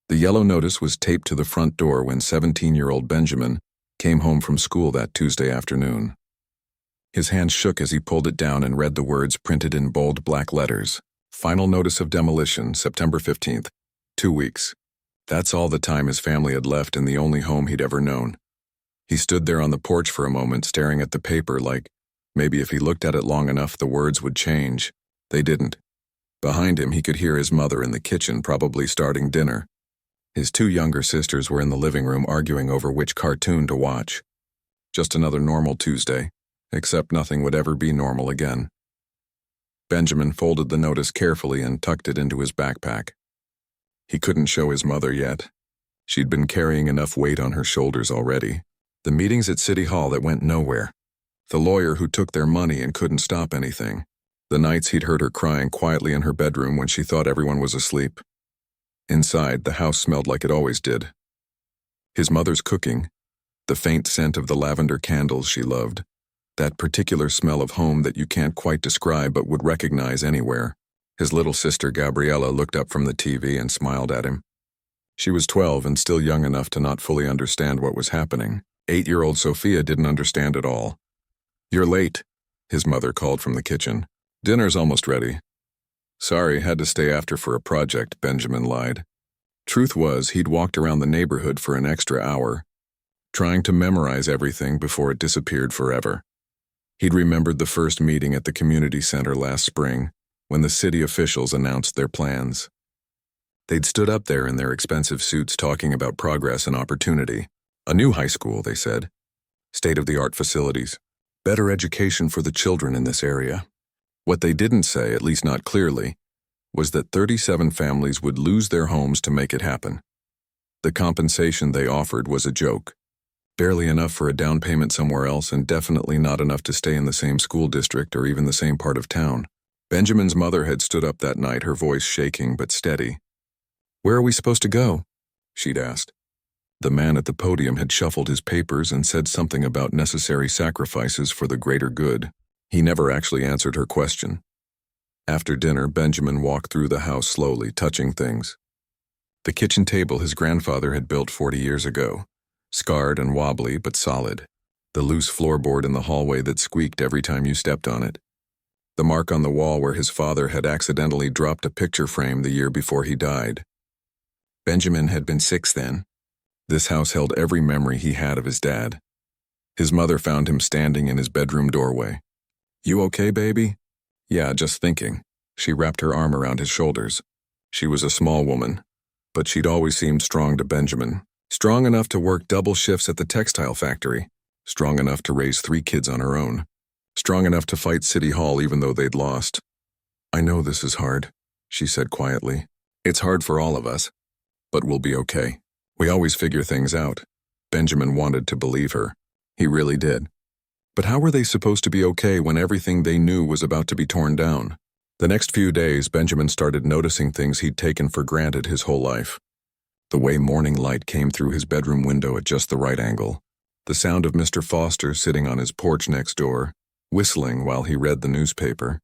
The yellow notice was taped to the front door when 17-year-old Benjamin came home from school that Tuesday afternoon. His hand shook as he pulled it down and read the words printed in bold black letters. Final notice of demolition, September 15th. 2 weeks. That's all the time his family had left in the only home he'd ever known. He stood there on the porch for a moment, staring at the paper like maybe if he looked at it long enough the words would change. They didn't. Behind him he could hear his mother in the kitchen, probably starting dinner. His 2 younger sisters were in the living room arguing over which cartoon to watch. Just another normal Tuesday, except nothing would ever be normal again. Benjamin folded the notice carefully and tucked it into his backpack. He couldn't show his mother yet. She'd been carrying enough weight on her shoulders already. The meetings at City Hall that went nowhere. The lawyer who took their money and couldn't stop anything. The nights he'd heard her crying quietly in her bedroom when she thought everyone was asleep. Inside, the house smelled like it always did. His mother's cooking, the faint scent of the lavender candles she loved, that particular smell of home that you can't quite describe but would recognize anywhere. His little sister Gabriella looked up from the TV and smiled at him. She was 12 and still young enough to not fully understand what was happening. 8-year-old Sophia didn't understand at all. "You're late," his mother called from the kitchen. "Dinner's almost ready." "Sorry, had to stay after for a project," Benjamin lied. Truth was, he'd walked around the neighborhood for an extra hour, trying to memorize everything before it disappeared forever. He'd remembered the first meeting at the community center last spring, when the city officials announced their plans. They'd stood up there in their expensive suits talking about progress and opportunity. A new high school, they said. State-of-the-art facilities. Better education for the children in this area. What they didn't say, at least not clearly, was that 37 families would lose their homes to make it happen. The compensation they offered was a joke. Barely enough for a down payment somewhere else and definitely not enough to stay in the same school district or even the same part of town. Benjamin's mother had stood up that night, her voice shaking but steady. "Where are we supposed to go?" she'd asked. The man at the podium had shuffled his papers and said something about necessary sacrifices for the greater good. He never actually answered her question. After dinner, Benjamin walked through the house slowly, touching things. The kitchen table his grandfather had built 40 years ago, scarred and wobbly but solid. The loose floorboard in the hallway that squeaked every time you stepped on it. The mark on the wall where his father had accidentally dropped a picture frame the year before he died. Benjamin had been 6 then. This house held every memory he had of his dad. His mother found him standing in his bedroom doorway. "You okay, baby?" "Yeah, just thinking." She wrapped her arm around his shoulders. She was a small woman, but she'd always seemed strong to Benjamin. Strong enough to work double shifts at the textile factory. Strong enough to raise 3 kids on her own. Strong enough to fight City Hall even though they'd lost. "I know this is hard," she said quietly. "It's hard for all of us, but we'll be okay. We always figure things out." Benjamin wanted to believe her. He really did. But how were they supposed to be okay when everything they knew was about to be torn down? The next few days, Benjamin started noticing things he'd taken for granted his whole life. The way morning light came through his bedroom window at just the right angle. The sound of Mr. Foster sitting on his porch next door, whistling while he read the newspaper.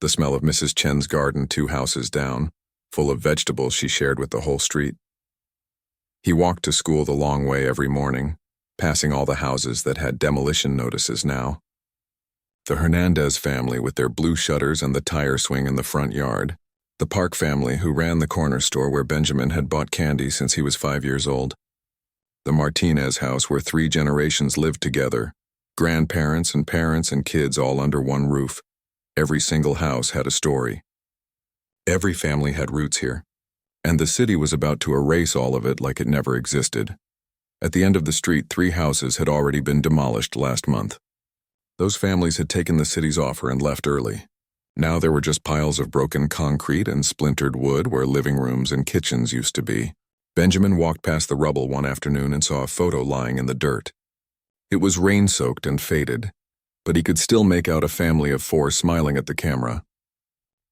The smell of Mrs. Chen's garden 2 houses down, full of vegetables she shared with the whole street. He walked to school the long way every morning, passing all the houses that had demolition notices now. The Hernandez family with their blue shutters and the tire swing in the front yard. The Park family who ran the corner store where Benjamin had bought candy since he was 5 years old. The Martinez house where 3 generations lived together. Grandparents and parents and kids all under one roof. Every single house had a story. Every family had roots here. And the city was about to erase all of it like it never existed. At the end of the street, 3 houses had already been demolished last month. Those families had taken the city's offer and left early. Now there were just piles of broken concrete and splintered wood where living rooms and kitchens used to be. Benjamin walked past the rubble one afternoon and saw a photo lying in the dirt. It was rain-soaked and faded, but he could still make out a family of 4 smiling at the camera.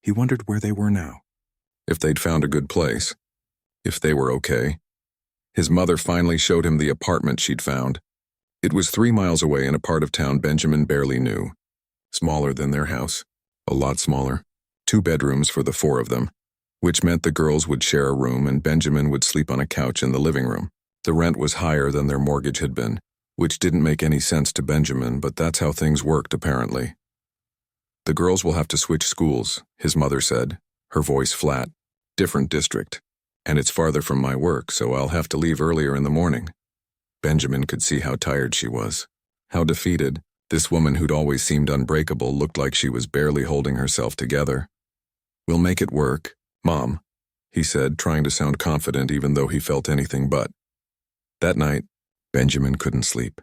He wondered where they were now. If they'd found a good place. If they were okay. His mother finally showed him the apartment she'd found. It was 3 miles away in a part of town Benjamin barely knew. Smaller than their house. A lot smaller. 2 bedrooms for the 4 of them. which meant the girls would share a room and Benjamin would sleep on a couch in the living room. The rent was higher than their mortgage had been, which didn't make any sense to Benjamin, but that's how things worked apparently. "The girls will have to switch schools," his mother said, her voice flat. "Different district. And it's farther from my work, so I'll have to leave earlier in the morning." Benjamin could see how tired she was. How defeated. This woman who'd always seemed unbreakable looked like she was barely holding herself together. "We'll make it work, Mom," he said, trying to sound confident even though he felt anything but. That night, Benjamin couldn't sleep.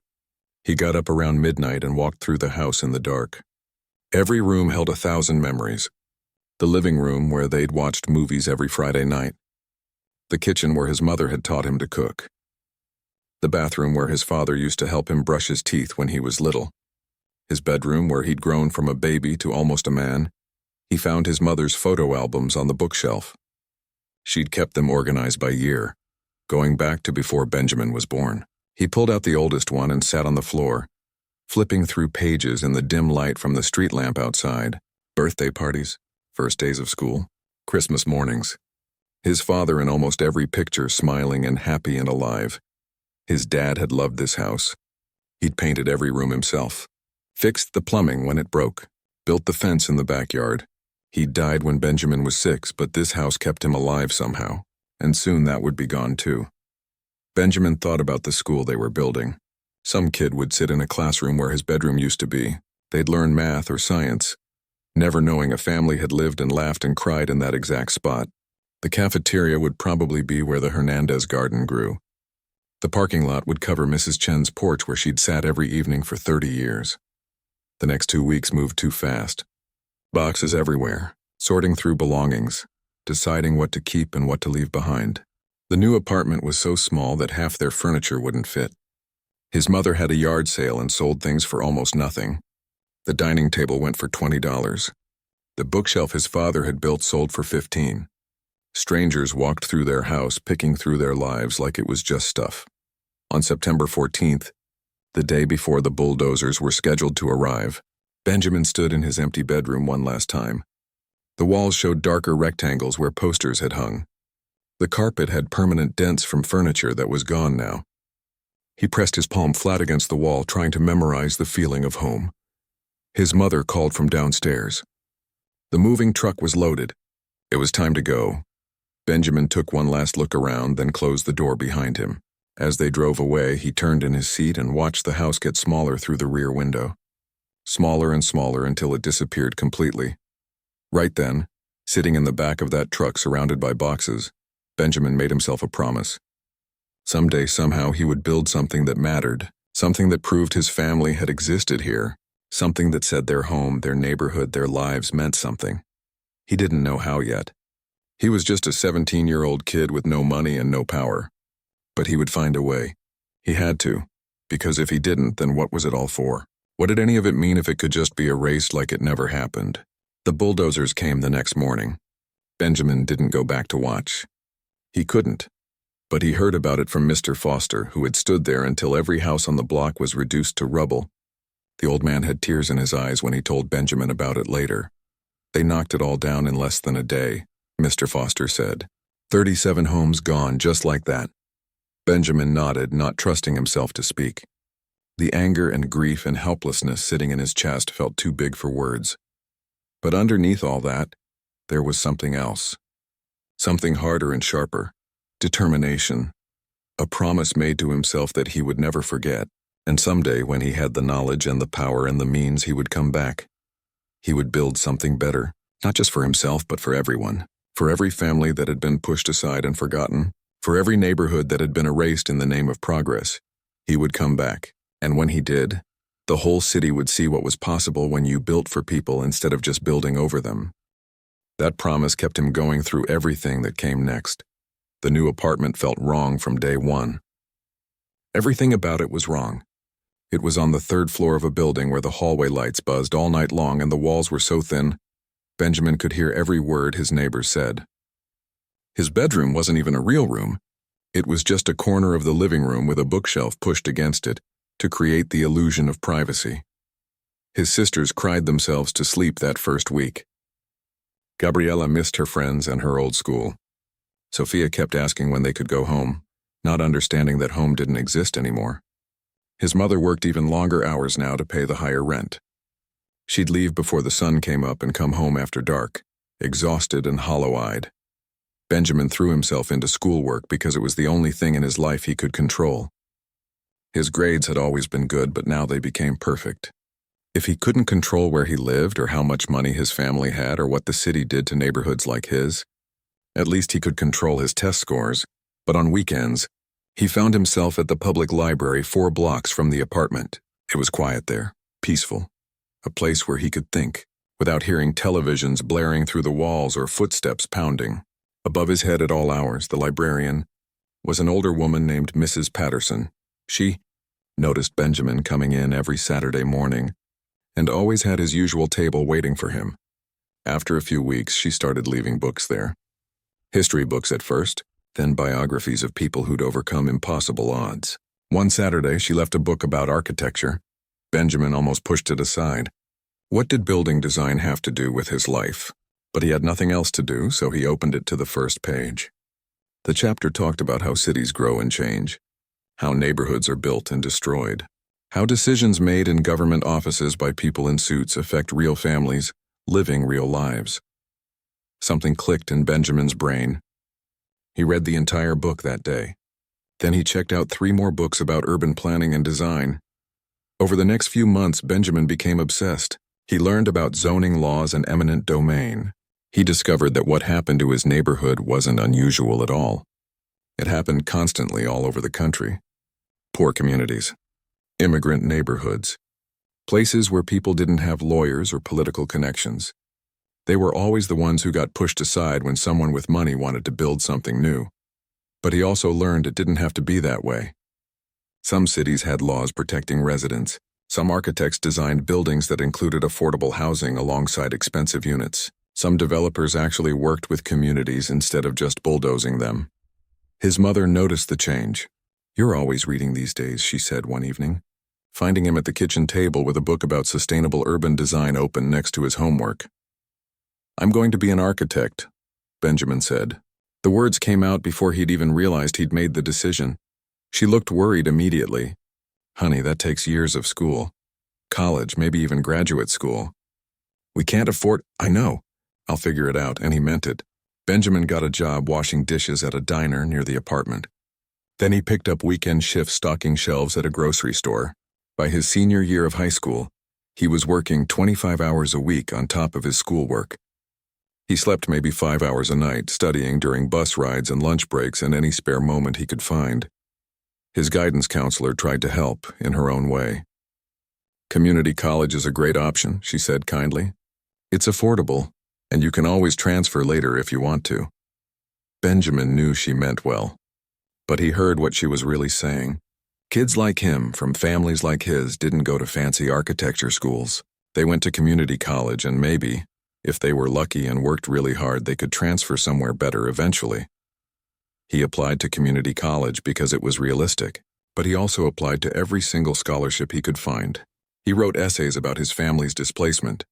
He got up around midnight and walked through the house in the dark. Every room held 1,000 memories. The living room where they'd watched movies every Friday night. The kitchen where his mother had taught him to cook. The bathroom where his father used to help him brush his teeth when he was little. His bedroom where he'd grown from a baby to almost a man. He found his mother's photo albums on the bookshelf. She'd kept them organized by year, going back to before Benjamin was born. He pulled out the oldest one and sat on the floor, flipping through pages in the dim light from the street lamp outside. Birthday parties, first days of school, Christmas mornings. His father in almost every picture, smiling and happy and alive. His dad had loved this house. He'd painted every room himself, fixed the plumbing when it broke, built the fence in the backyard. He died when Benjamin was 6, but this house kept him alive somehow, and soon that would be gone too. Benjamin thought about the school they were building. Some kid would sit in a classroom where his bedroom used to be. They'd learn math or science, never knowing a family had lived and laughed and cried in that exact spot. The cafeteria would probably be where the Hernandez garden grew. The parking lot would cover Mrs. Chen's porch where she'd sat every evening for 30 years. The next 2 weeks moved too fast. Boxes everywhere, sorting through belongings, deciding what to keep and what to leave behind. The new apartment was so small that half their furniture wouldn't fit. His mother had a yard sale and sold things for almost nothing. The dining table went for $20. The bookshelf his father had built sold for $15. Strangers walked through their house, picking through their lives like it was just stuff. On September 14th, the day before the bulldozers were scheduled to arrive, Benjamin stood in his empty bedroom one last time. The walls showed darker rectangles where posters had hung. The carpet had permanent dents from furniture that was gone now. He pressed his palm flat against the wall, trying to memorize the feeling of home. His mother called from downstairs. The moving truck was loaded. It was time to go. Benjamin took one last look around, then closed the door behind him. As they drove away, he turned in his seat and watched the house get smaller through the rear window. Smaller and smaller until it disappeared completely. Right then, sitting in the back of that truck surrounded by boxes, Benjamin made himself a promise. Someday, somehow, he would build something that mattered, something that proved his family had existed here, something that said their home, their neighborhood, their lives meant something. He didn't know how yet. He was just a 17-year-old kid with no money and no power. But he would find a way. He had to, because if he didn't, then what was it all for? What did any of it mean if it could just be erased like it never happened? The bulldozers came the next morning. Benjamin didn't go back to watch. He couldn't. But he heard about it from Mr. Foster, who had stood there until every house on the block was reduced to rubble. The old man had tears in his eyes when he told Benjamin about it later. They knocked it all down in less than a day, Mr. Foster said. 37 homes gone just like that. Benjamin nodded, not trusting himself to speak. The anger and grief and helplessness sitting in his chest felt too big for words. But underneath all that, there was something else. Something harder and sharper. Determination. A promise made to himself that he would never forget, and someday when he had the knowledge and the power and the means, he would come back. He would build something better, not just for himself but for everyone, for every family that had been pushed aside and forgotten, for every neighborhood that had been erased in the name of progress. He would come back, and when he did, the whole city would see what was possible when you built for people instead of just building over them. That promise kept him going through everything that came next. The new apartment felt wrong from day one. Everything about it was wrong. It was on the 3rd floor of a building where the hallway lights buzzed all night long and the walls were so thin, Benjamin could hear every word his neighbors said. His bedroom wasn't even a real room. It was just a corner of the living room with a bookshelf pushed against it to create the illusion of privacy. His sisters cried themselves to sleep that first week. Gabriella missed her friends and her old school. Sophia kept asking when they could go home, not understanding that home didn't exist anymore. His mother worked even longer hours now to pay the higher rent. She'd leave before the sun came up and come home after dark, exhausted and hollow-eyed. Benjamin threw himself into schoolwork because it was the only thing in his life he could control. His grades had always been good, but now they became perfect. If he couldn't control where he lived or how much money his family had or what the city did to neighborhoods like his, at least he could control his test scores. But on weekends, he found himself at the public library 4 blocks from the apartment. It was quiet there, peaceful, a place where he could think, without hearing televisions blaring through the walls or footsteps pounding. Above his head at all hours, the librarian was an older woman named Mrs. Patterson. She noticed Benjamin coming in every Saturday morning and always had his usual table waiting for him. After a few weeks, she started leaving books there. History books at first, then biographies of people who'd overcome impossible odds. One Saturday, she left a book about architecture. Benjamin almost pushed it aside. What did building design have to do with his life? But he had nothing else to do, so he opened it to the first page. The chapter talked about how cities grow and change, how neighborhoods are built and destroyed, how decisions made in government offices by people in suits affect real families living real lives. Something clicked in Benjamin's brain. He read the entire book that day. Then he checked out 3 more books about urban planning and design. Over the next few months, Benjamin became obsessed. He learned about zoning laws and eminent domain. He discovered that what happened to his neighborhood wasn't unusual at all. It happened constantly all over the country. Poor communities, immigrant neighborhoods, places where people didn't have lawyers or political connections. They were always the ones who got pushed aside when someone with money wanted to build something new. But he also learned it didn't have to be that way. Some cities had laws protecting residents. Some architects designed buildings that included affordable housing alongside expensive units. Some developers actually worked with communities instead of just bulldozing them. His mother noticed the change. "You're always reading these days," she said one evening, finding him at the kitchen table with a book about sustainable urban design open next to his homework. "I'm going to be an architect," Benjamin said. The words came out before he'd even realized he'd made the decision. She looked worried immediately. "Honey, that takes years of school. College, maybe even graduate school. We can't afford—" "I know. I'll figure it out," and he meant it. Benjamin got a job washing dishes at a diner near the apartment. Then he picked up weekend shifts stocking shelves at a grocery store. By his senior year of high school, he was working 25 hours a week on top of his schoolwork. He slept maybe 5 hours a night, studying during bus rides and lunch breaks and any spare moment he could find. His guidance counselor tried to help in her own way. "Community college is a great option," she said kindly. "It's affordable, and you can always transfer later if you want to." Benjamin knew she meant well, but he heard what she was really saying. Kids like him, from families like his, didn't go to fancy architecture schools. They went to community college, and maybe, if they were lucky and worked really hard, they could transfer somewhere better eventually. He applied to community college because it was realistic, but he also applied to every single scholarship he could find. He wrote essays about his family's displacement,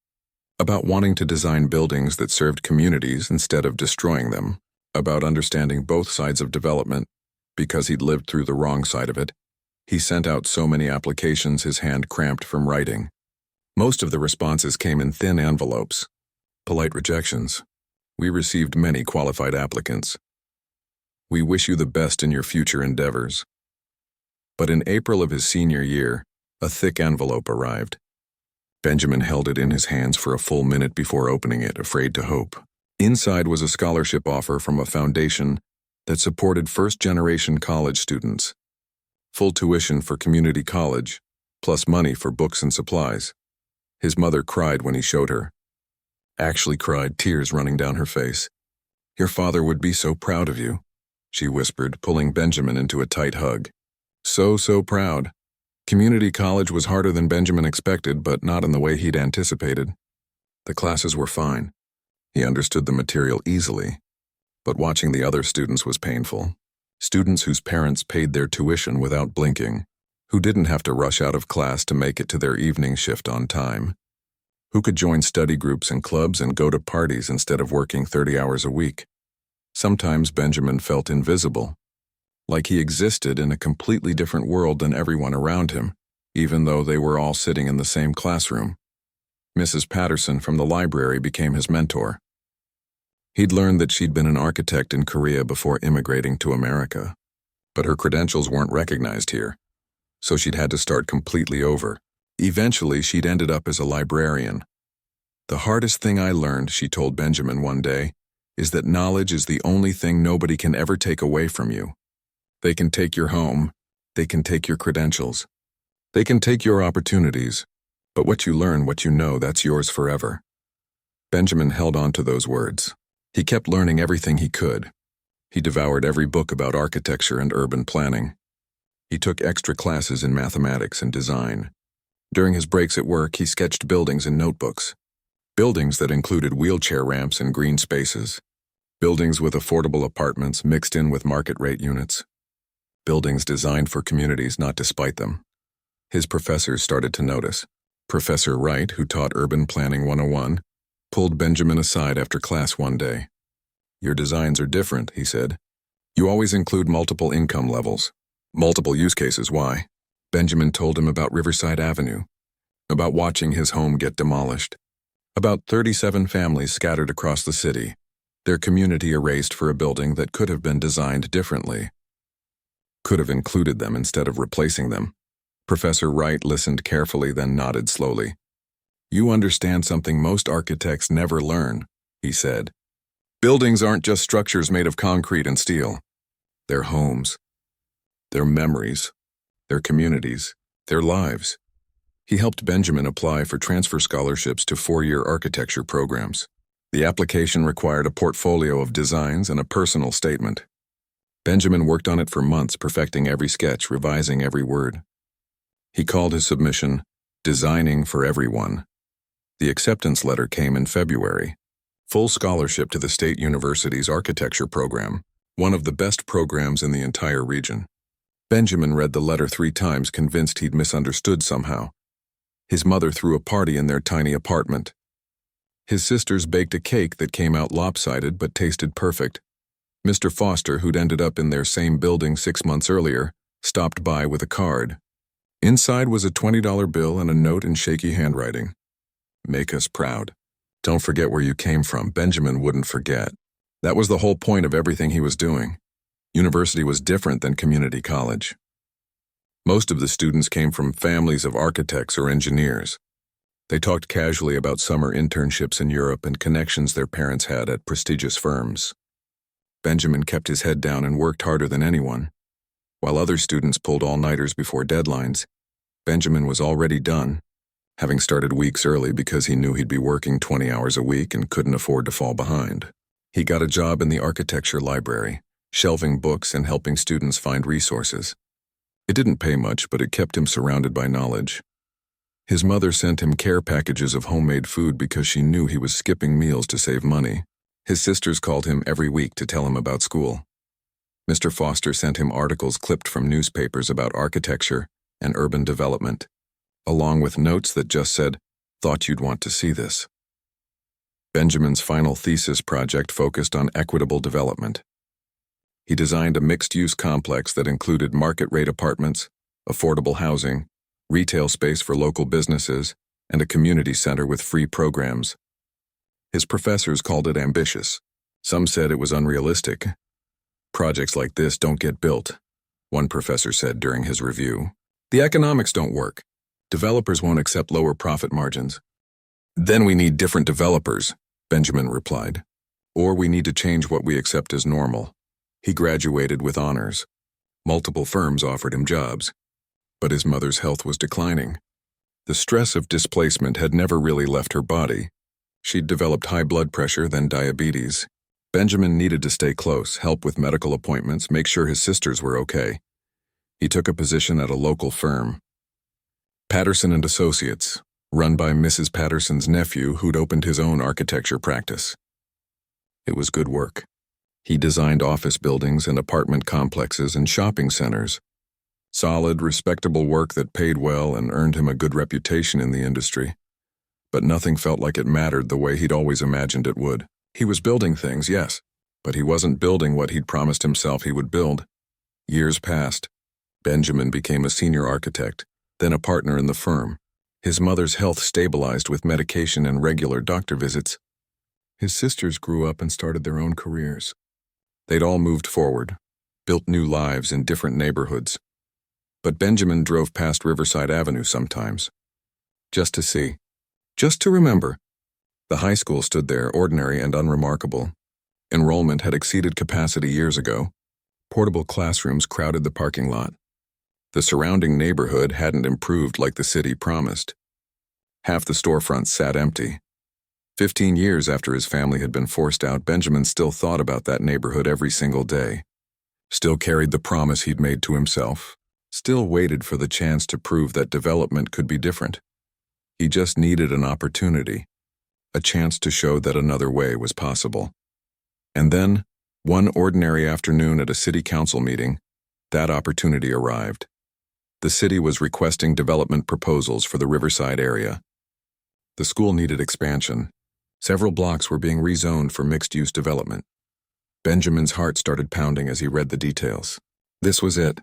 about wanting to design buildings that served communities instead of destroying them, about understanding both sides of development because he'd lived through the wrong side of it. He sent out so many applications his hand cramped from writing. Most of the responses came in thin envelopes. Polite rejections. "We received many qualified applicants. We wish you the best in your future endeavors." But in April of his senior year, a thick envelope arrived. Benjamin held it in his hands for a full minute before opening it, afraid to hope. Inside was a scholarship offer from a foundation that supported first-generation college students. Full tuition for community college, plus money for books and supplies. His mother cried when he showed her. Actually cried, tears running down her face. "Your father would be so proud of you," she whispered, pulling Benjamin into a tight hug. So proud. Community college was harder than Benjamin expected, but not in the way he'd anticipated. The classes were fine. He understood the material easily, but watching the other students was painful. Students whose parents paid their tuition without blinking, who didn't have to rush out of class to make it to their evening shift on time. Who could join study groups and clubs and go to parties instead of working 30 hours a week? Sometimes Benjamin felt invisible, like he existed in a completely different world than everyone around him, even though they were all sitting in the same classroom. Mrs. Patterson from the library became his mentor. He'd learned that she'd been an architect in Korea before immigrating to America, but her credentials weren't recognized here, so she'd had to start completely over. Eventually, she'd ended up as a librarian. "The hardest thing I learned," she told Benjamin one day, "is that knowledge is the only thing nobody can ever take away from you. They can take your home, they can take your credentials, they can take your opportunities, but what you learn, what you know, that's yours forever." Benjamin held on to those words. He kept learning everything he could. He devoured every book about architecture and urban planning. He took extra classes in mathematics and design. During his breaks at work, he sketched buildings in notebooks. Buildings that included wheelchair ramps and green spaces. Buildings with affordable apartments mixed in with market-rate units. Buildings designed for communities, not to spite them. His professors started to notice. Professor Wright, who taught Urban Planning 101, pulled Benjamin aside after class one day. "Your designs are different," he said. "You always include multiple income levels. Multiple use cases, why?" Benjamin told him about Riverside Avenue, about watching his home get demolished, about 37 families scattered across the city, their community erased for a building that could have been designed differently, could have included them instead of replacing them. Professor Wright listened carefully, then nodded slowly. "You understand something most architects never learn," he said. "Buildings aren't just structures made of concrete and steel. They're homes, they're memories, their communities, their lives." He helped Benjamin apply for transfer scholarships to 4-year architecture programs. The application required a portfolio of designs and a personal statement. Benjamin worked on it for months, perfecting every sketch, revising every word. He called his submission, "Designing for Everyone." The acceptance letter came in February. Full scholarship to the State University's architecture program, one of the best programs in the entire region. Benjamin read the letter 3 times, convinced he'd misunderstood somehow. His mother threw a party in their tiny apartment. His sisters baked a cake that came out lopsided but tasted perfect. Mr. Foster, who'd ended up in their same building 6 months earlier, stopped by with a card. Inside was a $20 bill and a note in shaky handwriting. "Make us proud. Don't forget where you came from." Benjamin wouldn't forget. That was the whole point of everything he was doing. University was different than community college. Most of the students came from families of architects or engineers. They talked casually about summer internships in Europe and connections their parents had at prestigious firms. Benjamin kept his head down and worked harder than anyone. While other students pulled all-nighters before deadlines, Benjamin was already done, having started weeks early because he knew he'd be working 20 hours a week and couldn't afford to fall behind. He got a job in the architecture library, shelving books and helping students find resources. It didn't pay much, but it kept him surrounded by knowledge. His mother sent him care packages of homemade food because she knew he was skipping meals to save money. His sisters called him every week to tell him about school. Mr. Foster sent him articles clipped from newspapers about architecture and urban development, along with notes that just said, "Thought you'd want to see this." Benjamin's final thesis project focused on equitable development. He designed a mixed-use complex that included market-rate apartments, affordable housing, retail space for local businesses, and a community center with free programs. His professors called it ambitious. Some said it was unrealistic. "Projects like this don't get built," one professor said during his review. "The economics don't work. Developers won't accept lower profit margins." "Then we need different developers," Benjamin replied. "Or we need to change what we accept as normal." He graduated with honors. Multiple firms offered him jobs. But his mother's health was declining. The stress of displacement had never really left her body. She'd developed high blood pressure, then diabetes. Benjamin needed to stay close, help with medical appointments, make sure his sisters were okay. He took a position at a local firm, Patterson and Associates, run by Mrs. Patterson's nephew, who'd opened his own architecture practice. It was good work. He designed office buildings and apartment complexes and shopping centers. Solid, respectable work that paid well and earned him a good reputation in the industry. but nothing felt like it mattered the way he'd always imagined it would. He was building things, yes, but he wasn't building what he'd promised himself he would build. Years passed. Benjamin became a senior architect, then a partner in the firm. His mother's health stabilized with medication and regular doctor visits. His sisters grew up and started their own careers. They'd all moved forward, built new lives in different neighborhoods. But Benjamin drove past Riverside Avenue sometimes, just to see, just to remember. The high school stood there, ordinary and unremarkable. Enrollment had exceeded capacity years ago. Portable classrooms crowded the parking lot. The surrounding neighborhood hadn't improved like the city promised. Half the storefronts sat empty. 15 years after his family had been forced out, Benjamin still thought about that neighborhood every single day. Still carried the promise he'd made to himself. Still waited for the chance to prove that development could be different. He just needed an opportunity, a chance to show that another way was possible. And then, one ordinary afternoon at a city council meeting, that opportunity arrived. The city was requesting development proposals for the Riverside area. The school needed expansion. Several blocks were being rezoned for mixed-use development. Benjamin's heart started pounding as he read the details. This was it.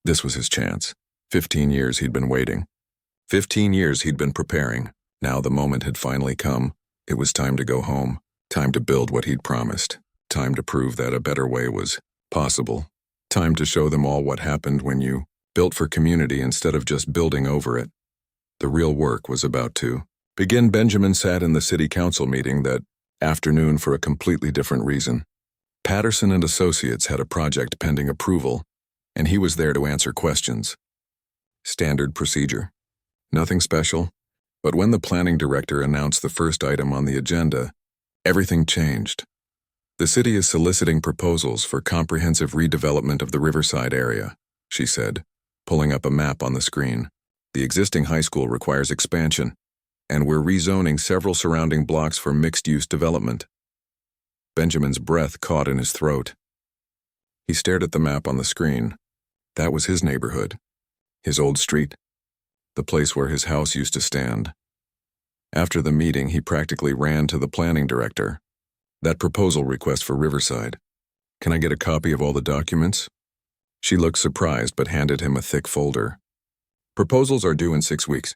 This was his chance. 15 years he'd been waiting. 15 years he'd been preparing. Now the moment had finally come. It was time to go home. Time to build what he'd promised. Time to prove that a better way was possible. Time to show them all what happened when you built for community instead of just building over it. The real work was about to begin. Benjamin sat in the city council meeting that afternoon for a completely different reason. Patterson and Associates had a project pending approval, and he was there to answer questions. Standard procedure. Nothing special, but when the planning director announced the first item on the agenda, everything changed. The city is soliciting proposals for comprehensive redevelopment of the Riverside area, she said, pulling up a map on the screen. The existing high school requires expansion, and we're rezoning several surrounding blocks for mixed-use development. Benjamin's breath caught in his throat. He stared at the map on the screen. That was his neighborhood, his old street, the place where his house used to stand. After the meeting, he practically ran to the planning director. That proposal request for Riverside. Can I get a copy of all the documents? She looked surprised but handed him a thick folder. Proposals are due in 6 weeks.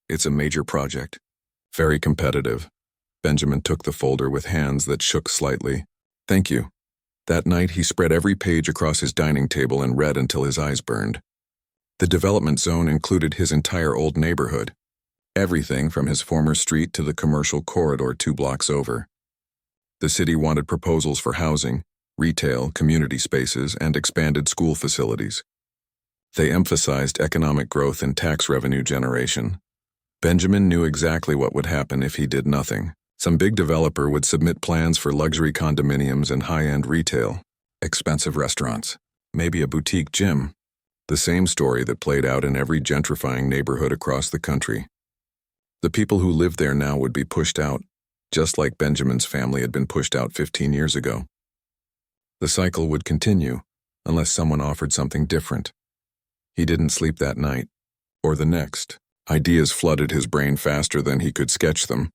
It's a major project. Very competitive. Benjamin took the folder with hands that shook slightly. Thank you. That night he spread every page across his dining table and read until his eyes burned. The development zone included his entire old neighborhood. Everything from his former street to the commercial corridor 2 blocks over. The city wanted proposals for housing, retail, community spaces, and expanded school facilities. They emphasized economic growth and tax revenue generation. Benjamin knew exactly what would happen if he did nothing. Some big developer would submit plans for luxury condominiums and high-end retail, expensive restaurants, maybe a boutique gym. The same story that played out in every gentrifying neighborhood across the country. The people who lived there now would be pushed out, just like Benjamin's family had been pushed out 15 years ago. The cycle would continue, unless someone offered something different. He didn't sleep that night, or the next. Ideas flooded his brain faster than he could sketch them.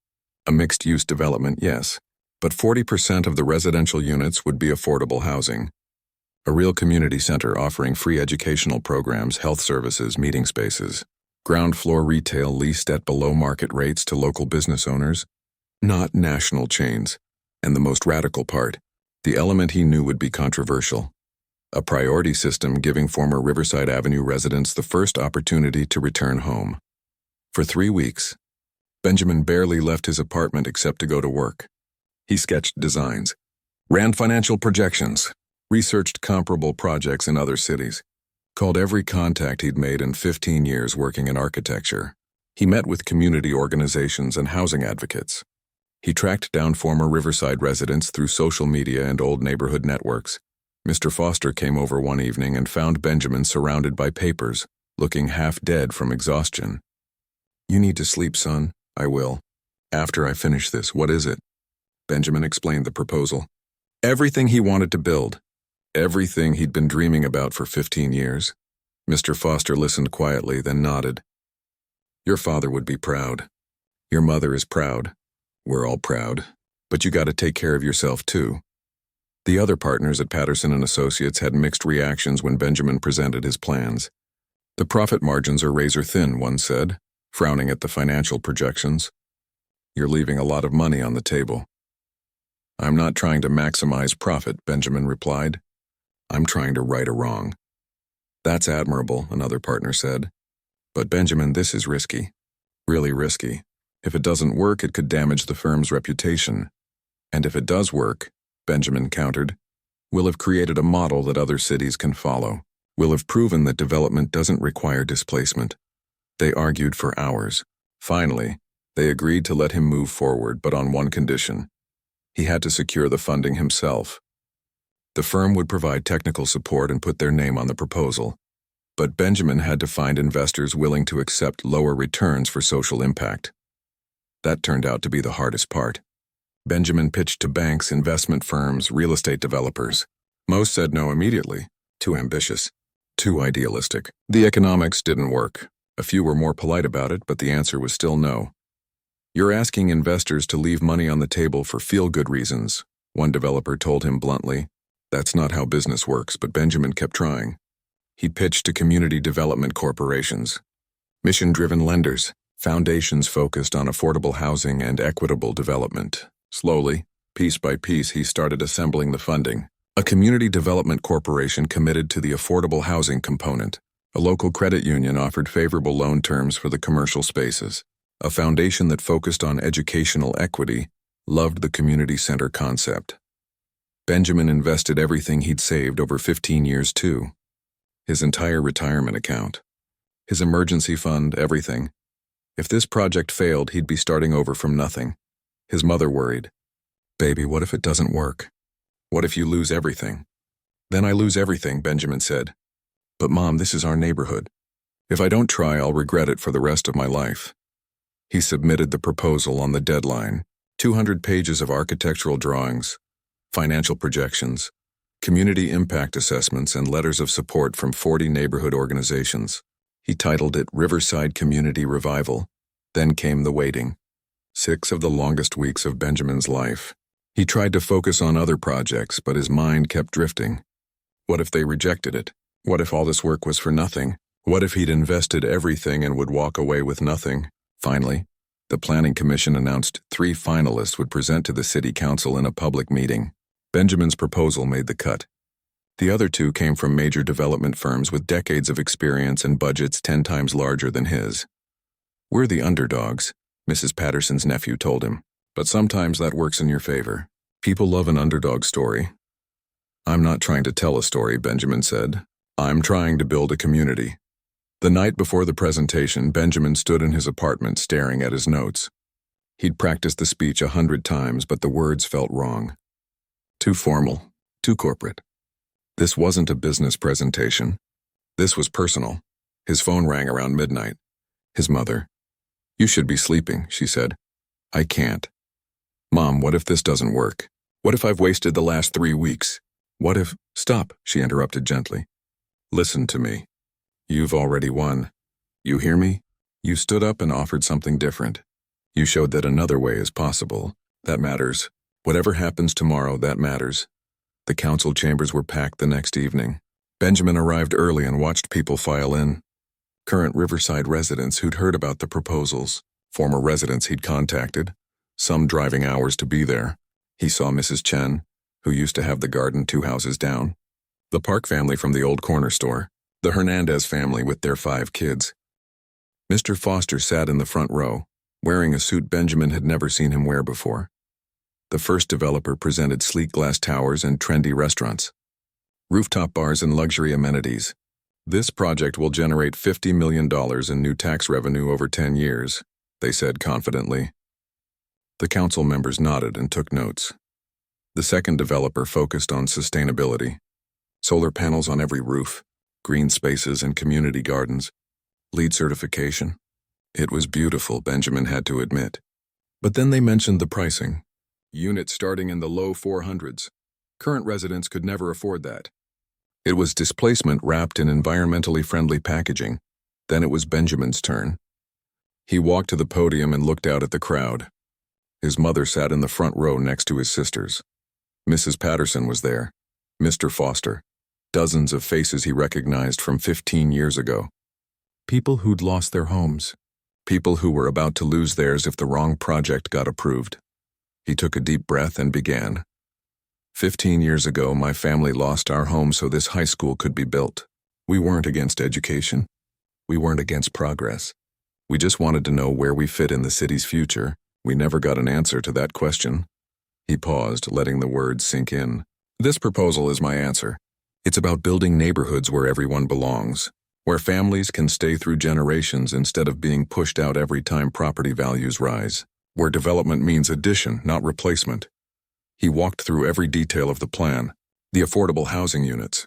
A mixed-use development, yes, but 40% of the residential units would be affordable housing. A real community center offering free educational programs, health services, meeting spaces. Ground floor retail leased at below-market rates to local business owners, not national chains. And the most radical part, the element he knew would be controversial. A priority system giving former Riverside Avenue residents the first opportunity to return home. For 3 weeks, Benjamin barely left his apartment except to go to work. He sketched designs, ran financial projections, researched comparable projects in other cities, called every contact he'd made in 15 years working in architecture. He met with community organizations and housing advocates. He tracked down former Riverside residents through social media and old neighborhood networks. Mr. Foster came over one evening and found Benjamin surrounded by papers, looking half dead from exhaustion. You need to sleep, son. I will. After I finish this, what is it? Benjamin explained the proposal. Everything he wanted to build. Everything he'd been dreaming about for 15 years. Mr. Foster listened quietly, then nodded. Your father would be proud. Your mother is proud. We're all proud. But you gotta take care of yourself too. The other partners at Patterson and Associates had mixed reactions when Benjamin presented his plans. The profit margins are razor thin, one said, frowning at the financial projections. You're leaving a lot of money on the table. I'm not trying to maximize profit, Benjamin replied. I'm trying to right a wrong. That's admirable, another partner said. But Benjamin, this is risky. Really risky. If it doesn't work, it could damage the firm's reputation. And if it does work, Benjamin countered, we'll have created a model that other cities can follow. We'll have proven that development doesn't require displacement. They argued for hours. Finally, they agreed to let him move forward, but on one condition. He had to secure the funding himself. The firm would provide technical support and put their name on the proposal. But Benjamin had to find investors willing to accept lower returns for social impact. That turned out to be the hardest part. Benjamin pitched to banks, investment firms, real estate developers. Most said no immediately. Too ambitious. Too idealistic. The economics didn't work. A few were more polite about it, but the answer was still no. You're asking investors to leave money on the table for feel-good reasons, one developer told him bluntly. That's not how business works, but Benjamin kept trying. He pitched to community development corporations, mission-driven lenders, foundations focused on affordable housing and equitable development. Slowly, piece by piece, he started assembling the funding. A community development corporation committed to the affordable housing component. A local credit union offered favorable loan terms for the commercial spaces. A foundation that focused on educational equity loved the community center concept. Benjamin invested everything he'd saved over 15 years too. His entire retirement account. His emergency fund, everything. If this project failed, he'd be starting over from nothing. His mother worried. Baby, what if it doesn't work? What if you lose everything? Then I lose everything, Benjamin said. But Mom, this is our neighborhood. If I don't try, I'll regret it for the rest of my life. He submitted the proposal on the deadline. 200 pages of architectural drawings, financial projections, community impact assessments, and letters of support from 40 neighborhood organizations. He titled it Riverside Community Revival. Then came the waiting. 6 of the longest weeks of Benjamin's life. He tried to focus on other projects, but his mind kept drifting. What if they rejected it? What if all this work was for nothing? What if he'd invested everything and would walk away with nothing? Finally, the Planning Commission announced 3 finalists would present to the City Council in a public meeting. Benjamin's proposal made the cut. The other 2 came from major development firms with decades of experience and budgets 10 times larger than his. We're the underdogs, Mrs. Patterson's nephew told him. But sometimes that works in your favor. People love an underdog story. I'm not trying to tell a story, Benjamin said. I'm trying to build a community. The night before the presentation, Benjamin stood in his apartment staring at his notes. He'd practiced the speech 100 times, but the words felt wrong. Too formal, too corporate. This wasn't a business presentation. This was personal. His phone rang around midnight. His mother. You should be sleeping, she said. I can't. Mom, what if this doesn't work? What if I've wasted the last 3 weeks? What if— Stop, she interrupted gently. Listen to me. You've already won. You hear me? You stood up and offered something different. You showed that another way is possible. That matters. Whatever happens tomorrow, that matters. The council chambers were packed the next evening. Benjamin arrived early and watched people file in. Current Riverside residents who'd heard about the proposals, former residents he'd contacted, some driving hours to be there. He saw Mrs. Chen, who used to have the garden 2 houses down, the Park family from the old corner store, the Hernandez family with their 5 kids. Mr. Foster sat in the front row, wearing a suit Benjamin had never seen him wear before. The first developer presented sleek glass towers and trendy restaurants, rooftop bars and luxury amenities. This project will generate $50 million in new tax revenue over 10 years, they said confidently. The council members nodded and took notes. The second developer focused on sustainability. Solar panels on every roof, green spaces and community gardens, LEED certification. It was beautiful, Benjamin had to admit. But then they mentioned the pricing. Units starting in the low 400s. Current residents could never afford that. It was displacement wrapped in environmentally friendly packaging. Then it was Benjamin's turn. He walked to the podium and looked out at the crowd. His mother sat in the front row next to his sisters. Mrs. Patterson was there. Mr. Foster. Dozens of faces he recognized from 15 years ago. People who'd lost their homes. People who were about to lose theirs if the wrong project got approved. He took a deep breath and began. 15 years ago, my family lost our home so this high school could be built. We weren't against education. We weren't against progress. We just wanted to know where we fit in the city's future. We never got an answer to that question. He paused, letting the words sink in. This proposal is my answer. It's about building neighborhoods where everyone belongs, where families can stay through generations instead of being pushed out every time property values rise, where development means addition, not replacement. He walked through every detail of the plan: the affordable housing units,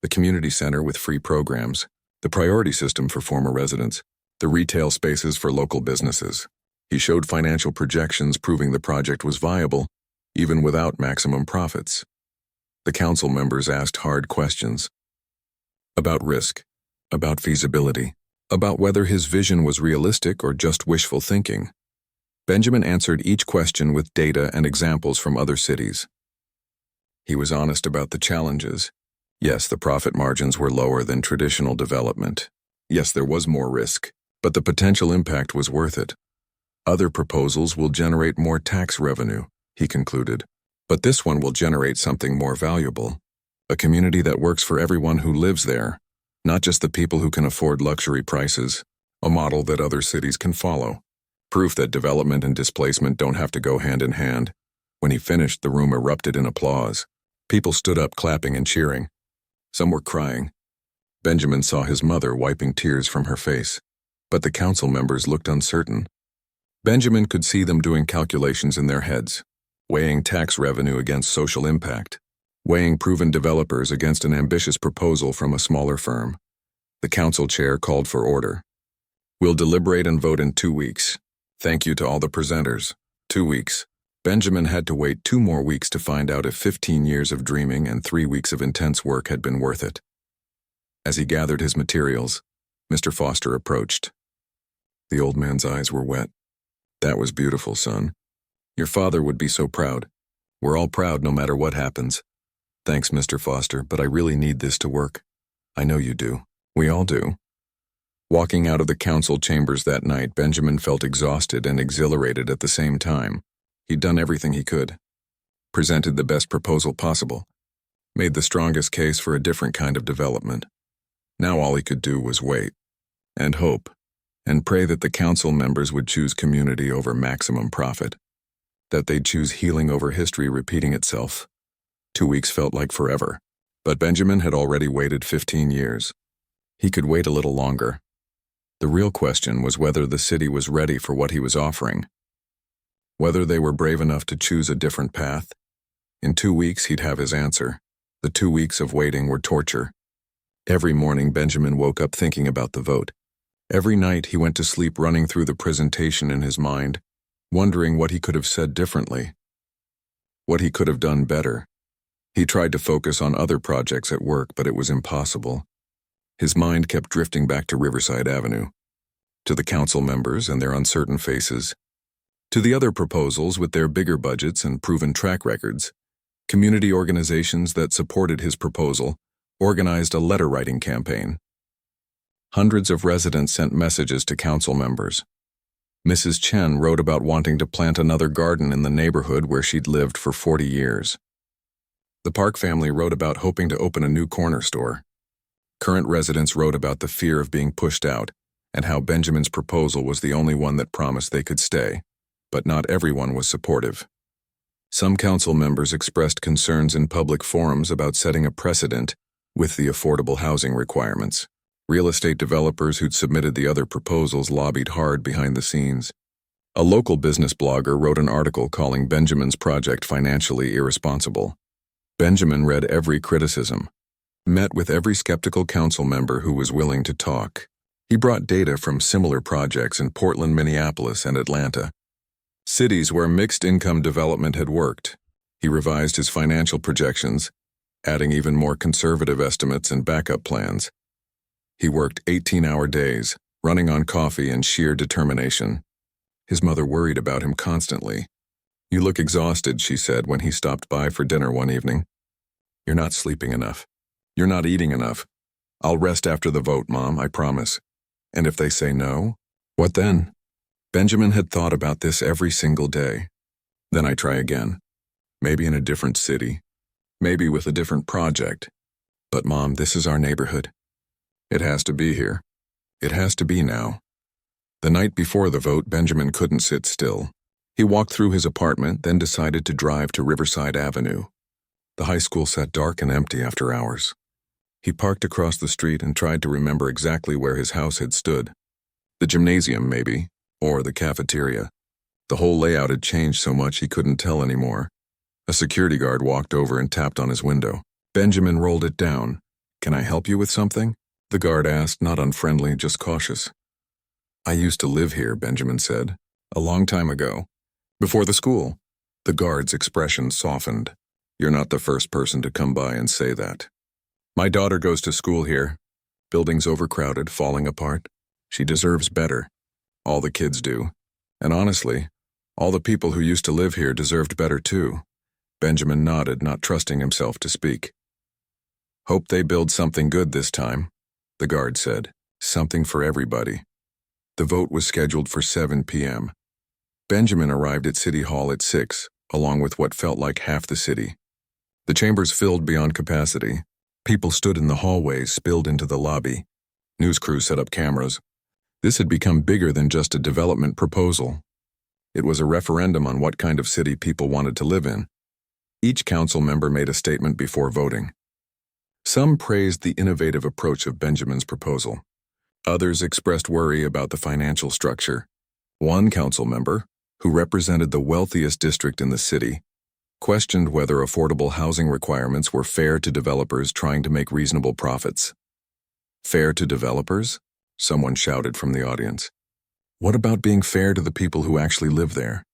the community center with free programs, the priority system for former residents, the retail spaces for local businesses. He showed financial projections proving the project was viable, even without maximum profits. The council members asked hard questions about risk, about feasibility, about whether his vision was realistic or just wishful thinking. Benjamin answered each question with data and examples from other cities. He was honest about the challenges. Yes, the profit margins were lower than traditional development. Yes, there was more risk, but the potential impact was worth it. Other proposals will generate more tax revenue, he concluded, but this one will generate something more valuable. A community that works for everyone who lives there, not just the people who can afford luxury prices, a model that other cities can follow. Proof that development and displacement don't have to go hand in hand. When he finished, the room erupted in applause. People stood up clapping and cheering. Some were crying. Benjamin saw his mother wiping tears from her face, but the council members looked uncertain. Benjamin could see them doing calculations in their heads, weighing tax revenue against social impact, weighing proven developers against an ambitious proposal from a smaller firm. The council chair called for order. We'll deliberate and vote in 2 weeks. Thank you to all the presenters. 2 weeks. Benjamin had to wait 2 more weeks to find out if 15 years of dreaming and 3 weeks of intense work had been worth it. As he gathered his materials, Mr. Foster approached. The old man's eyes were wet. That was beautiful, son. Your father would be so proud. We're all proud no matter what happens. Thanks, Mr. Foster, but I really need this to work. I know you do. We all do. Walking out of the council chambers that night, Benjamin felt exhausted and exhilarated at the same time. He'd done everything he could. Presented the best proposal possible. Made the strongest case for a different kind of development. Now all he could do was wait. And hope. And pray that the council members would choose community over maximum profit. That they'd choose healing over history repeating itself. 2 weeks felt like forever. But Benjamin had already waited 15 years. He could wait a little longer. The real question was whether the city was ready for what he was offering. Whether they were brave enough to choose a different path. In 2 weeks, he'd have his answer. The 2 weeks of waiting were torture. Every morning, Benjamin woke up thinking about the vote. Every night, he went to sleep running through the presentation in his mind, wondering what he could have said differently. What he could have done better. He tried to focus on other projects at work, but it was impossible. His mind kept drifting back to Riverside Avenue, to the council members and their uncertain faces, to the other proposals with their bigger budgets and proven track records. Community organizations that supported his proposal organized a letter-writing campaign. Hundreds of residents sent messages to council members. Mrs. Chen wrote about wanting to plant another garden in the neighborhood where she'd lived for 40 years. The Park family wrote about hoping to open a new corner store. Current residents wrote about the fear of being pushed out and how Benjamin's proposal was the only one that promised they could stay, but not everyone was supportive. Some council members expressed concerns in public forums about setting a precedent with the affordable housing requirements. Real estate developers who'd submitted the other proposals lobbied hard behind the scenes. A local business blogger wrote an article calling Benjamin's project financially irresponsible. Benjamin read every criticism, met with every skeptical council member who was willing to talk. He brought data from similar projects in Portland, Minneapolis, and Atlanta, cities where mixed-income development had worked. He revised his financial projections, adding even more conservative estimates and backup plans. He worked 18-hour days, running on coffee and sheer determination. His mother worried about him constantly. "You look exhausted," she said when he stopped by for dinner one evening. "You're not sleeping enough. You're not eating enough. I'll rest after the vote, Mom, I promise. And if they say no, what then?" Benjamin had thought about this every single day. Then I try again. Maybe in a different city. Maybe with a different project. But Mom, this is our neighborhood. It has to be here. It has to be now. The night before the vote, Benjamin couldn't sit still. He walked through his apartment, then decided to drive to Riverside Avenue. The high school sat dark and empty after hours. He parked across the street and tried to remember exactly where his house had stood. The gymnasium, maybe, or the cafeteria. The whole layout had changed so much he couldn't tell anymore. A security guard walked over and tapped on his window. Benjamin rolled it down. "Can I help you with something?" The guard asked, not unfriendly, just cautious. "I used to live here," Benjamin said. "A long time ago. Before the school." The guard's expression softened. "You're not the first person to come by and say that. My daughter goes to school here. Building's overcrowded, falling apart. She deserves better. All the kids do. And honestly, all the people who used to live here deserved better too." Benjamin nodded, not trusting himself to speak. "Hope they build something good this time," the guard said. "Something for everybody." The vote was scheduled for 7 p.m. Benjamin arrived at City Hall at 6, along with what felt like half the city. The chambers filled beyond capacity. People stood in the hallways, spilled into the lobby. News crews set up cameras. This had become bigger than just a development proposal. It was a referendum on what kind of city people wanted to live in. Each council member made a statement before voting. Some praised the innovative approach of Benjamin's proposal. Others expressed worry about the financial structure. One council member, who represented the wealthiest district in the city, questioned whether affordable housing requirements were fair to developers trying to make reasonable profits. "Fair to developers?" someone shouted from the audience. "What about being fair to the people who actually live there?"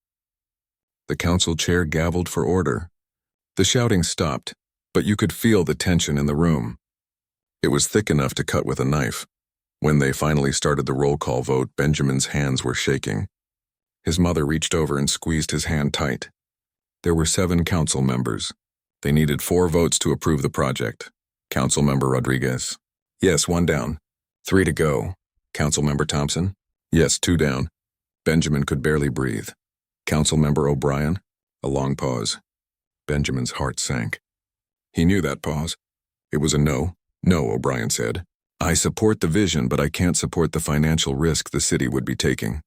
The council chair gavelled for order. The shouting stopped, but you could feel the tension in the room. It was thick enough to cut with a knife. When they finally started the roll call vote, Benjamin's hands were shaking. His mother reached over and squeezed his hand tight. There were 7 council members. They needed 4 votes to approve the project. Councilmember Rodriguez. "Yes, 1 down. 3 to go." Councilmember Thompson. "Yes, 2 down." Benjamin could barely breathe. Councilmember O'Brien. A long pause. Benjamin's heart sank. He knew that pause. It was a no. "No," O'Brien said. "I support the vision, but I can't support the financial risk the city would be taking."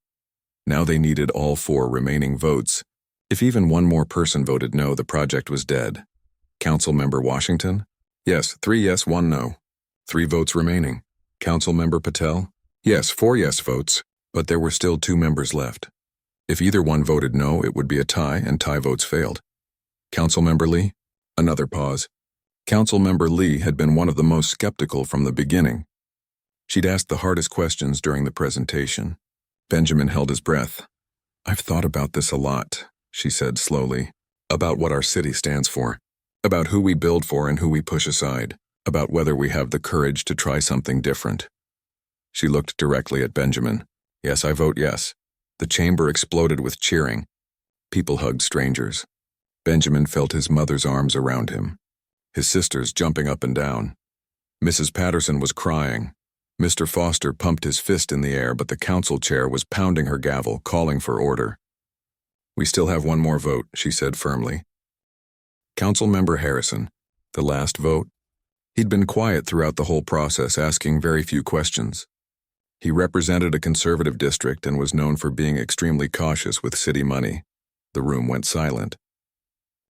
Now they needed all 4 remaining votes. If even one more person voted no, the project was dead. Councilmember Washington? "Yes, 3 yes, 1 no. 3 votes remaining." Councilmember Patel? "Yes, 4 yes votes, but there were still 2 members left. If either one voted no, it would be a tie, and tie votes failed." Councilmember Lee? Another pause. Councilmember Lee had been one of the most skeptical from the beginning. She'd asked the hardest questions during the presentation. Benjamin held his breath. "I've thought about this a lot," she said slowly. "About what our city stands for. About who we build for and who we push aside. About whether we have the courage to try something different." She looked directly at Benjamin. "Yes, I vote yes." The chamber exploded with cheering. People hugged strangers. Benjamin felt his mother's arms around him. His sisters jumping up and down. Mrs. Patterson was crying. Mr. Foster pumped his fist in the air, but the council chair was pounding her gavel, calling for order. "We still have 1 more vote," she said firmly. Councilmember Harrison, the last vote. He'd been quiet throughout the whole process, asking very few questions. He represented a conservative district and was known for being extremely cautious with city money. The room went silent.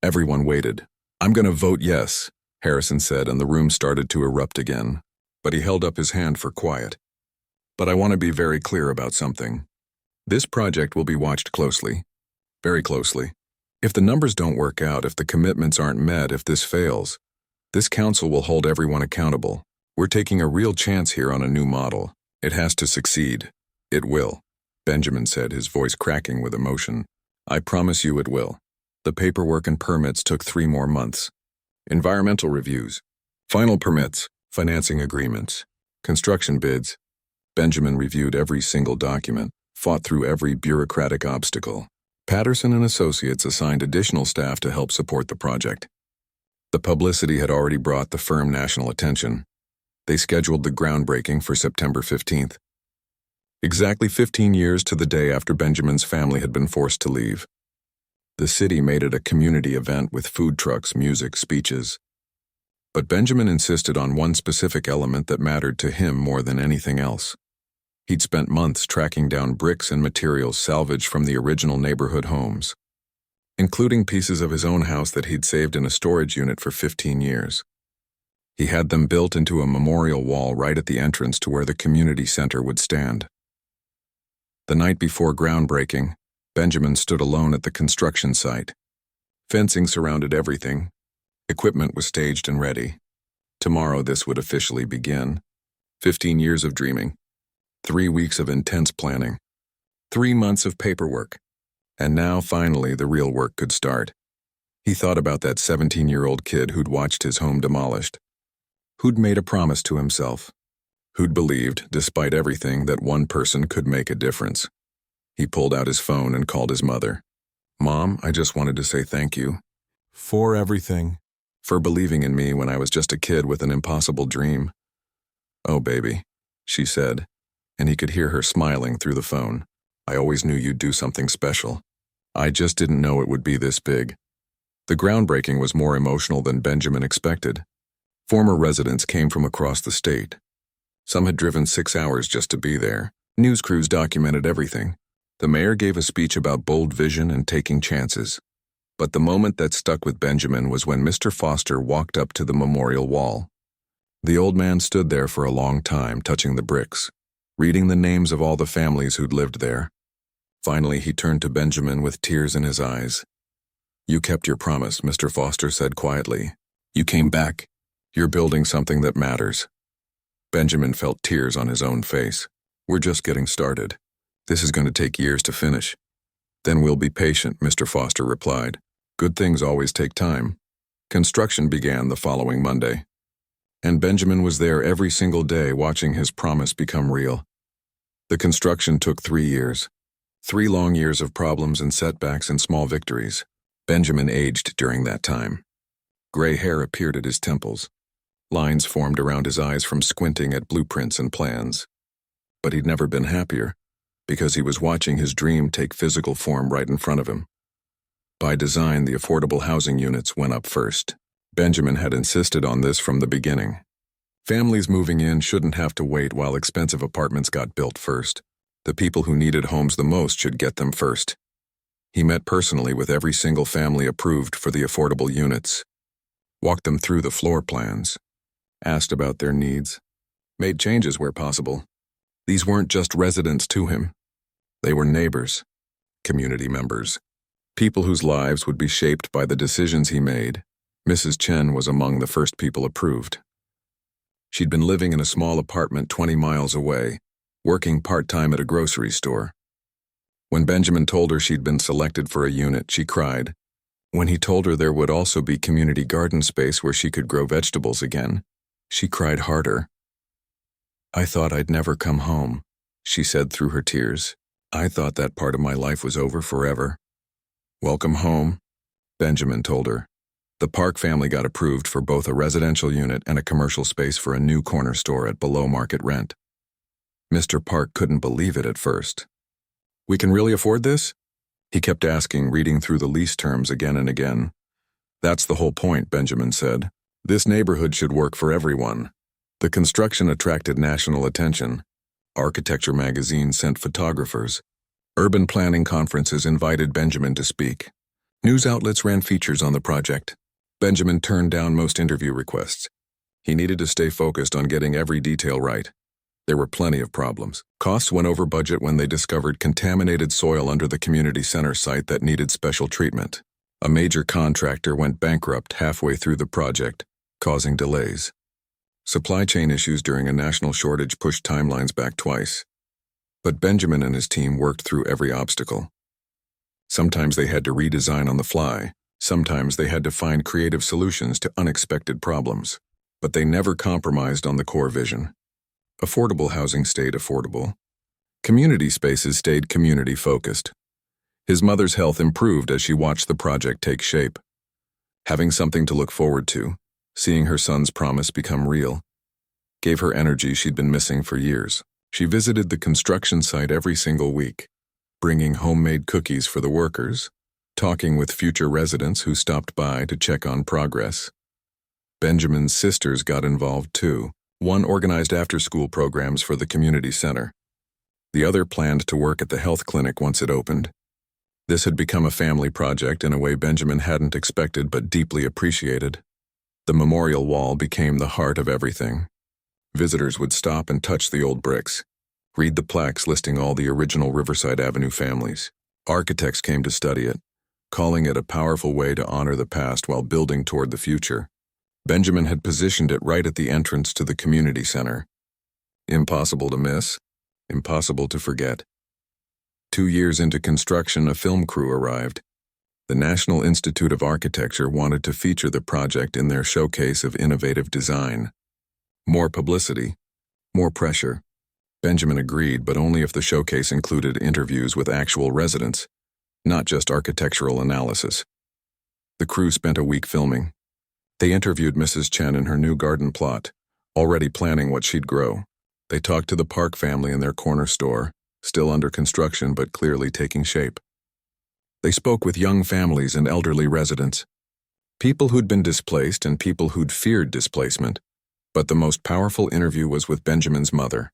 Everyone waited. "I'm going to vote yes," Harrison said, and the room started to erupt again. But he held up his hand for quiet. "But I want to be very clear about something. This project will be watched closely. Very closely. If the numbers don't work out, if the commitments aren't met, if this fails, this council will hold everyone accountable. We're taking a real chance here on a new model. It has to succeed. It will," Benjamin said, his voice cracking with emotion. "I promise you it will." The paperwork and permits took 3 more months. Environmental reviews, final permits, financing agreements, construction bids. Benjamin reviewed every single document, fought through every bureaucratic obstacle. Patterson and Associates assigned additional staff to help support the project. The publicity had already brought the firm national attention. They scheduled the groundbreaking for September 15th. Exactly 15 years to the day after Benjamin's family had been forced to leave. The city made it a community event with food trucks, music, speeches. But Benjamin insisted on one specific element that mattered to him more than anything else. He'd spent months tracking down bricks and materials salvaged from the original neighborhood homes, including pieces of his own house that he'd saved in a storage unit for 15 years. He had them built into a memorial wall right at the entrance to where the community center would stand. The night before groundbreaking, Benjamin stood alone at the construction site. Fencing surrounded everything. Equipment was staged and ready. Tomorrow this would officially begin. 15 years of dreaming. 3 weeks of intense planning. 3 months of paperwork. And now, finally, the real work could start. He thought about that 17-year-old kid who'd watched his home demolished. Who'd made a promise to himself. Who'd believed, despite everything, that one person could make a difference. He pulled out his phone and called his mother. "Mom, I just wanted to say thank you. For everything. For believing in me when I was just a kid with an impossible dream." "Oh, baby," she said, and he could hear her smiling through the phone. "I always knew you'd do something special. I just didn't know it would be this big." The groundbreaking was more emotional than Benjamin expected. Former residents came from across the state. Some had driven 6 hours just to be there. News crews documented everything. The mayor gave a speech about bold vision and taking chances. But the moment that stuck with Benjamin was when Mr. Foster walked up to the memorial wall. The old man stood there for a long time, touching the bricks, reading the names of all the families who'd lived there. Finally, he turned to Benjamin with tears in his eyes. "You kept your promise," Mr. Foster said quietly. "You came back. You're building something that matters." Benjamin felt tears on his own face. "We're just getting started. This is going to take years to finish." "Then we'll be patient," Mr. Foster replied. "Good things always take time." Construction began the following Monday. And Benjamin was there every single day watching his promise become real. The construction took 3 years. 3 long years of problems and setbacks and small victories. Benjamin aged during that time. Gray hair appeared at his temples. Lines formed around his eyes from squinting at blueprints and plans. But he'd never been happier, because he was watching his dream take physical form right in front of him. By design, the affordable housing units went up first. Benjamin had insisted on this from the beginning. Families moving in shouldn't have to wait while expensive apartments got built first. The people who needed homes the most should get them first. He met personally with every single family approved for the affordable units, walked them through the floor plans, asked about their needs, made changes where possible. These weren't just residents to him. They were neighbors, community members, people whose lives would be shaped by the decisions he made. Mrs. Chen was among the first people approved. She'd been living in a small apartment 20 miles away, working part-time at a grocery store. When Benjamin told her she'd been selected for a unit, she cried. When he told her there would also be community garden space where she could grow vegetables again, she cried harder. "I thought I'd never come home," she said through her tears. "I thought that part of my life was over forever." "Welcome home," Benjamin told her. The Park family got approved for both a residential unit and a commercial space for a new corner store at below-market rent. Mr. Park couldn't believe it at first. "We can really afford this?" He kept asking, reading through the lease terms again and again. "That's the whole point," Benjamin said. "This neighborhood should work for everyone." The construction attracted national attention. Architecture magazines sent photographers. Urban planning conferences invited Benjamin to speak. News outlets ran features on the project. Benjamin turned down most interview requests. He needed to stay focused on getting every detail right. There were plenty of problems. Costs went over budget when they discovered contaminated soil under the community center site that needed special treatment. A major contractor went bankrupt halfway through the project, causing delays. Supply chain issues during a national shortage pushed timelines back twice. But Benjamin and his team worked through every obstacle. Sometimes they had to redesign on the fly. Sometimes they had to find creative solutions to unexpected problems. But they never compromised on the core vision. Affordable housing stayed affordable. Community spaces stayed community-focused. His mother's health improved as she watched the project take shape. Having something to look forward to, seeing her son's promise become real, gave her energy she'd been missing for years. She visited the construction site every single week, bringing homemade cookies for the workers, talking with future residents who stopped by to check on progress. Benjamin's sisters got involved too. One organized after-school programs for the community center. The other planned to work at the health clinic once it opened. This had become a family project in a way Benjamin hadn't expected but deeply appreciated. The memorial wall became the heart of everything. Visitors would stop and touch the old bricks, read the plaques listing all the original Riverside Avenue families. Architects came to study it, calling it a powerful way to honor the past while building toward the future. Benjamin had positioned it right at the entrance to the community center. Impossible to miss, impossible to forget. 2 years into construction, a film crew arrived. The National Institute of Architecture wanted to feature the project in their showcase of innovative design. More publicity, more pressure. Benjamin agreed, but only if the showcase included interviews with actual residents, not just architectural analysis. The crew spent a week filming. They interviewed Mrs. Chen in her new garden plot, already planning what she'd grow. They talked to the Park family in their corner store, still under construction but clearly taking shape. They spoke with young families and elderly residents, people who'd been displaced and people who'd feared displacement. But the most powerful interview was with Benjamin's mother.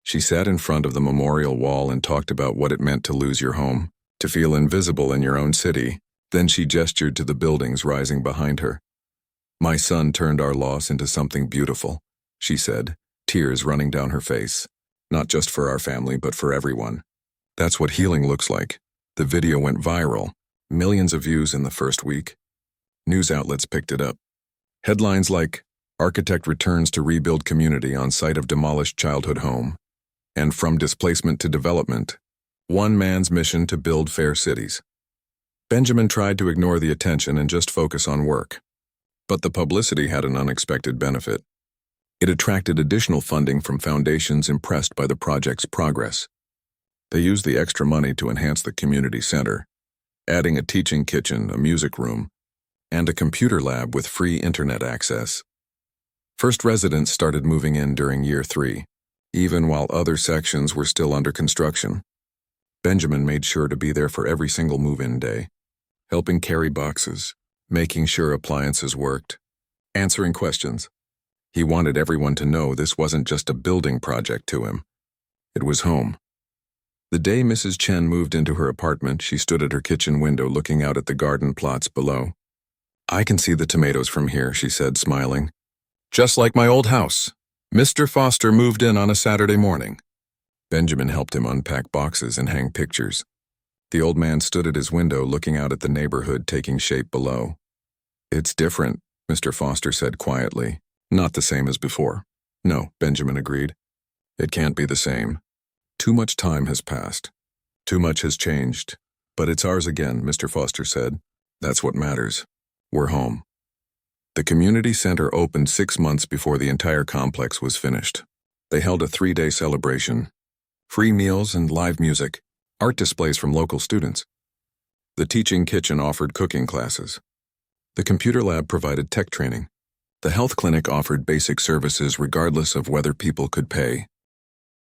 She sat in front of the memorial wall and talked about what it meant to lose your home, to feel invisible in your own city. Then she gestured to the buildings rising behind her. "My son turned our loss into something beautiful," she said, tears running down her face. "Not just for our family, but for everyone. That's what healing looks like." The video went viral, millions of views in the first week. News outlets picked it up. Headlines like, "Architect returns to rebuild community on site of demolished childhood home," and "From displacement to development, one man's mission to build fair cities." Benjamin tried to ignore the attention and just focus on work. But the publicity had an unexpected benefit. It attracted additional funding from foundations impressed by the project's progress. They used the extra money to enhance the community center, adding a teaching kitchen, a music room, and a computer lab with free internet access. First residents started moving in during year 3, even while other sections were still under construction. Benjamin made sure to be there for every single move-in day, helping carry boxes, making sure appliances worked, answering questions. He wanted everyone to know this wasn't just a building project to him. It was home. The day Mrs. Chen moved into her apartment, she stood at her kitchen window looking out at the garden plots below. "I can see the tomatoes from here," she said, smiling. "Just like my old house. Mr. Foster moved in on a Saturday morning." Benjamin helped him unpack boxes and hang pictures. The old man stood at his window looking out at the neighborhood taking shape below. "It's different," Mr. Foster said quietly. "Not the same as before." "No," Benjamin agreed. "It can't be the same. Too much time has passed. Too much has changed. But it's ours again," Mr. Foster said. "That's what matters. We're home." The community center opened 6 months before the entire complex was finished. They held a 3-day celebration. Free meals and live music, art displays from local students. The teaching kitchen offered cooking classes. The computer lab provided tech training. The health clinic offered basic services regardless of whether people could pay.